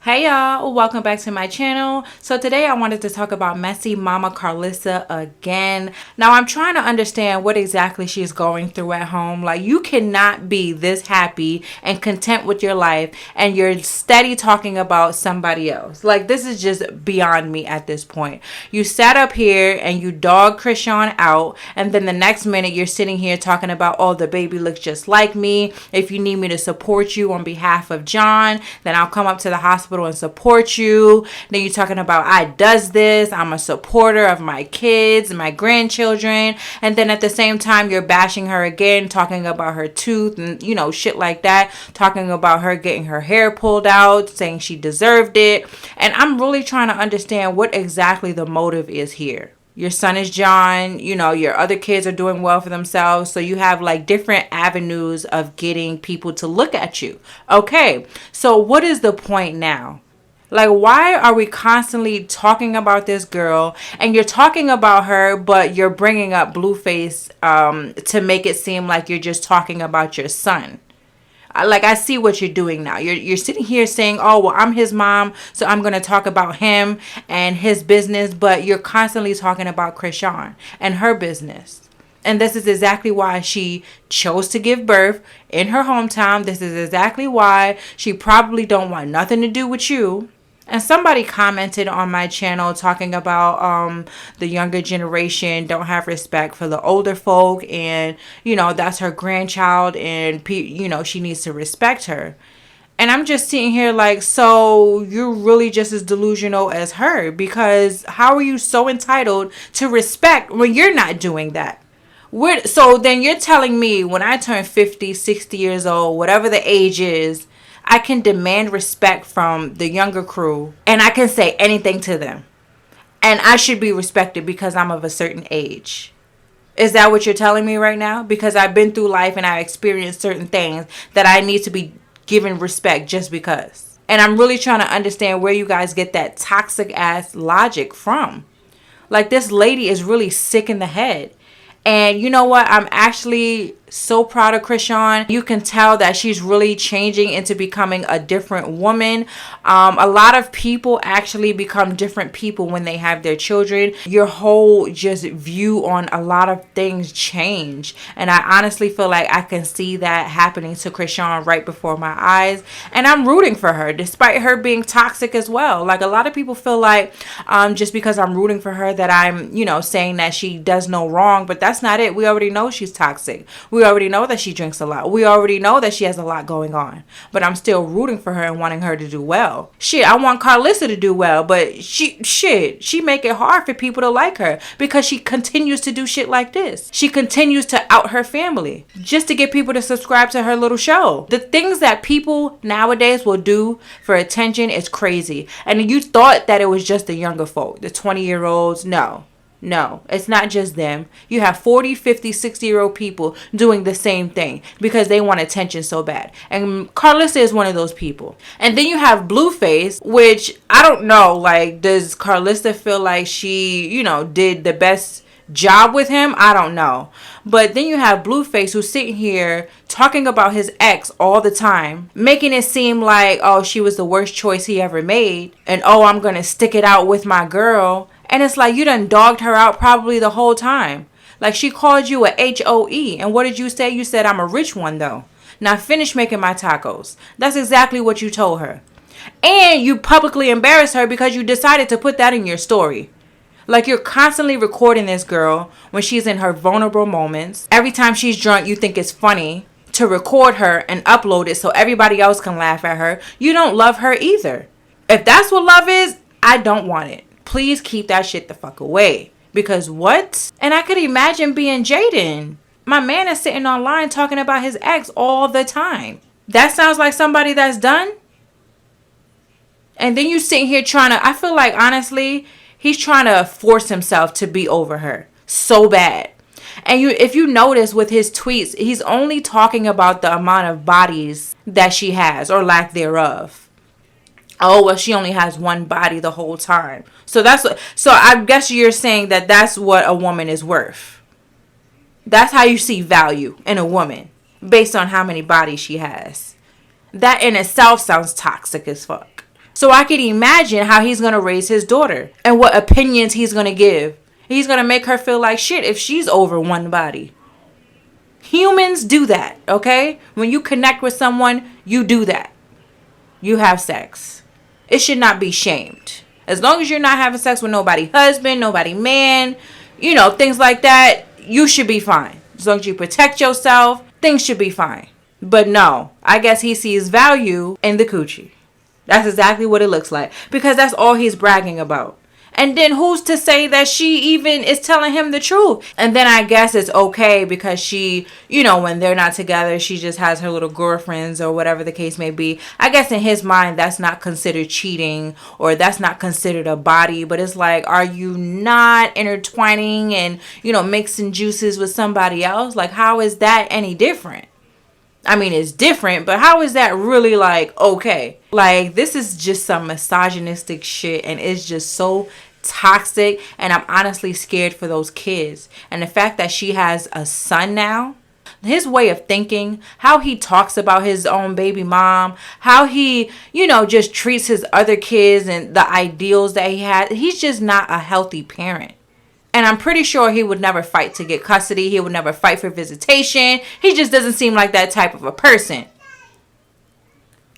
Hey y'all, welcome back to my channel. So today I wanted to talk about messy mama Karlissa again. Now I'm trying to understand what exactly she's going through at home. Like, you cannot be this happy and content with your life and you're steady talking about somebody else. Like, this is just beyond me at this point. You sat up here and you dog Krishan out, and then the next minute you're sitting here talking about, oh, the baby looks just like me. If you need me to support you on behalf of John, then I'll come up to the hospital and support you. Then you're talking about, I does this, I'm a supporter of my kids, my grandchildren, and then at the same time you're bashing her again, talking about her tooth and shit like that, talking about her getting her hair pulled out, saying she deserved it. And I'm really trying to understand what exactly the motive is here. Your son is John, your other kids are doing well for themselves. So you have like different avenues of getting people to look at you. Okay, so what is the point now? Like, why are we constantly talking about this girl, and you're talking about her, but you're bringing up BlueFace to make it seem like you're just talking about your son? Like, I see what you're doing now. You're sitting here saying, oh, well, I'm his mom, so I'm going to talk about him and his business. But you're constantly talking about Krishan and her business. And this is exactly why she chose to give birth in her hometown. This is exactly why she probably don't want nothing to do with you. And somebody commented on my channel talking about the younger generation don't have respect for the older folk, and that's her grandchild, and she needs to respect her. And I'm just sitting here like, so you're really just as delusional as her, because how are you so entitled to respect when you're not doing that? So then you're telling me when I turn 50, 60 years old, whatever the age is, I can demand respect from the younger crew, and I can say anything to them, and I should be respected because I'm of a certain age. Is that what you're telling me right now? Because I've been through life and I experienced certain things that I need to be given respect just because. And I'm really trying to understand where you guys get that toxic ass logic from. Like, this lady is really sick in the head. And you know what? I'm actually so proud of Krishan. You can tell that she's really changing into becoming a different woman. A lot of people actually become different people when they have their children. Your whole just view on a lot of things change. And I honestly feel like I can see that happening to Krishan right before my eyes. And I'm rooting for her, despite her being toxic as well. Like, a lot of people feel like just because I'm rooting for her that I'm, saying that she does no wrong. But that's not it. We already know she's toxic. We already know that she drinks a lot. We already know that she has a lot going on. But I'm still rooting for her and wanting her to do well. Shit, I want Karlissa to do well, but she make it hard for people to like her because she continues to do shit like this. She continues to out her family just to get people to subscribe to her little show. The things that people nowadays will do for attention is crazy. And you thought that it was just the younger folk, the 20-year-olds. No, it's not just them. You have 40, 50, 60-year-old people doing the same thing because they want attention so bad. And Karlissa is one of those people. And then you have BlueFace, which I don't know, like, does Karlissa feel like she, did the best job with him? I don't know. But then you have BlueFace, who's sitting here talking about his ex all the time, making it seem like, oh, she was the worst choice he ever made, and oh, I'm gonna stick it out with my girl. And it's like, you done dogged her out probably the whole time. Like, she called you a HOE, and what did you say? You said, I'm a rich one though. Now finish making my tacos. That's exactly what you told her. And you publicly embarrassed her because you decided to put that in your story. Like, you're constantly recording this girl when she's in her vulnerable moments. Every time she's drunk, you think it's funny to record her and upload it so everybody else can laugh at her. You don't love her either. If that's what love is, I don't want it. Please keep that shit the fuck away. Because what? And I could imagine being Jaidyn. My man is sitting online talking about his ex all the time. That sounds like somebody that's done. And then you sitting here trying to, I feel like, honestly, he's trying to force himself to be over her so bad. And if you notice with his tweets, he's only talking about the amount of bodies that she has or lack thereof. Oh, well, she only has one body the whole time. So I guess you're saying that that's what a woman is worth. That's how you see value in a woman, based on how many bodies she has. That in itself sounds toxic as fuck. So I can imagine how he's going to raise his daughter and what opinions he's going to give. He's going to make her feel like shit if she's over one body. Humans do that, okay? When you connect with someone, you do that. You have sex. It should not be shamed. As long as you're not having sex with nobody husband, nobody man, things like that, you should be fine. As long as you protect yourself, things should be fine. But no, I guess he sees value in the coochie. That's exactly what it looks like. Because that's all he's bragging about. And then who's to say that she even is telling him the truth? And then I guess it's okay because she, when they're not together, she just has her little girlfriends or whatever the case may be. I guess in his mind, that's not considered cheating or that's not considered a body. But it's like, are you not intertwining and, mixing juices with somebody else? Like, how is that any different? I mean, it's different, but how is that really okay? This is just some misogynistic shit and it's just so toxic, and I'm honestly scared for those kids. And the fact that she has a son now, his way of thinking, how he talks about his own baby mom, how he, just treats his other kids and the ideals that he had. He's just not a healthy parent. And I'm pretty sure he would never fight to get custody. He would never fight for visitation. He just doesn't seem like that type of a person.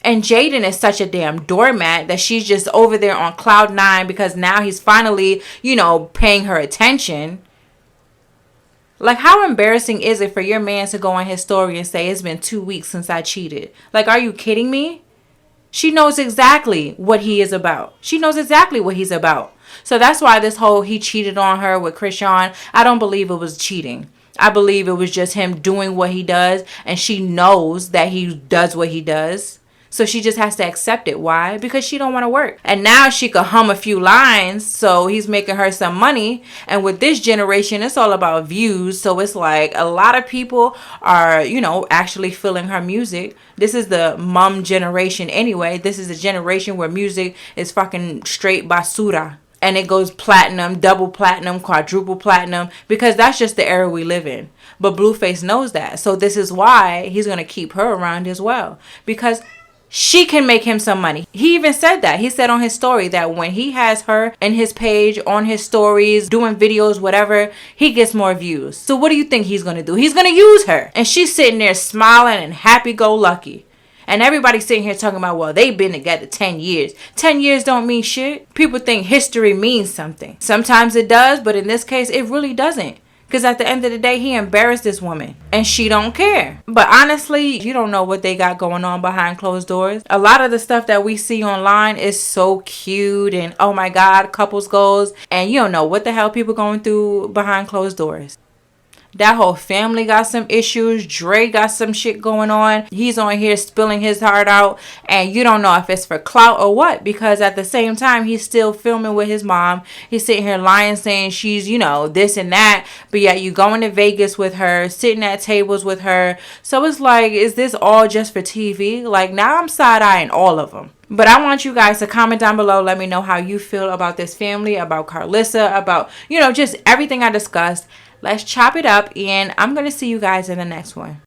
And Jaidyn is such a damn doormat that she's just over there on cloud 9 because now he's finally, paying her attention. Like, how embarrassing is it for your man to go on his story and say, it's been 2 weeks since I cheated? Like, are you kidding me? She knows exactly what he is about. She knows exactly what he's about. So that's why this whole he cheated on her with Krishan, I don't believe it was cheating. I believe it was just him doing what he does, and she knows that he does what he does. So she just has to accept it. Why? Because she don't want to work. And now she could hum a few lines, so he's making her some money. And with this generation, it's all about views. So it's like a lot of people are, actually feeling her music. This is the mom generation anyway. This is the generation where music is fucking straight basura. And it goes platinum, double platinum, quadruple platinum, because that's just the era we live in. But BlueFace knows that. So this is why he's going to keep her around as well. Because she can make him some money. He even said that. He said on his story that when he has her in his page, on his stories, doing videos, whatever, he gets more views. So what do you think he's going to do? He's going to use her. And she's sitting there smiling and happy-go-lucky. And everybody's sitting here talking about, well, they've been together 10 years. 10 years don't mean shit. People think history means something. Sometimes it does, but in this case, it really doesn't. Because at the end of the day, he embarrassed this woman. And she don't care. But honestly, you don't know what they got going on behind closed doors. A lot of the stuff that we see online is so cute. And oh my God, couples goals. And you don't know what the hell people going through behind closed doors. That whole family got some issues. Dre got some shit going on. He's on here spilling his heart out. And you don't know if it's for clout or what. Because at the same time, he's still filming with his mom. He's sitting here lying, saying she's, this and that. But yet you going to Vegas with her. Sitting at tables with her. So it's like, is this all just for TV? Like, now I'm side-eyeing all of them. But I want you guys to comment down below. Let me know how you feel about this family. About Karlissa. About, just everything I discussed. Let's chop it up, and I'm going to see you guys in the next one.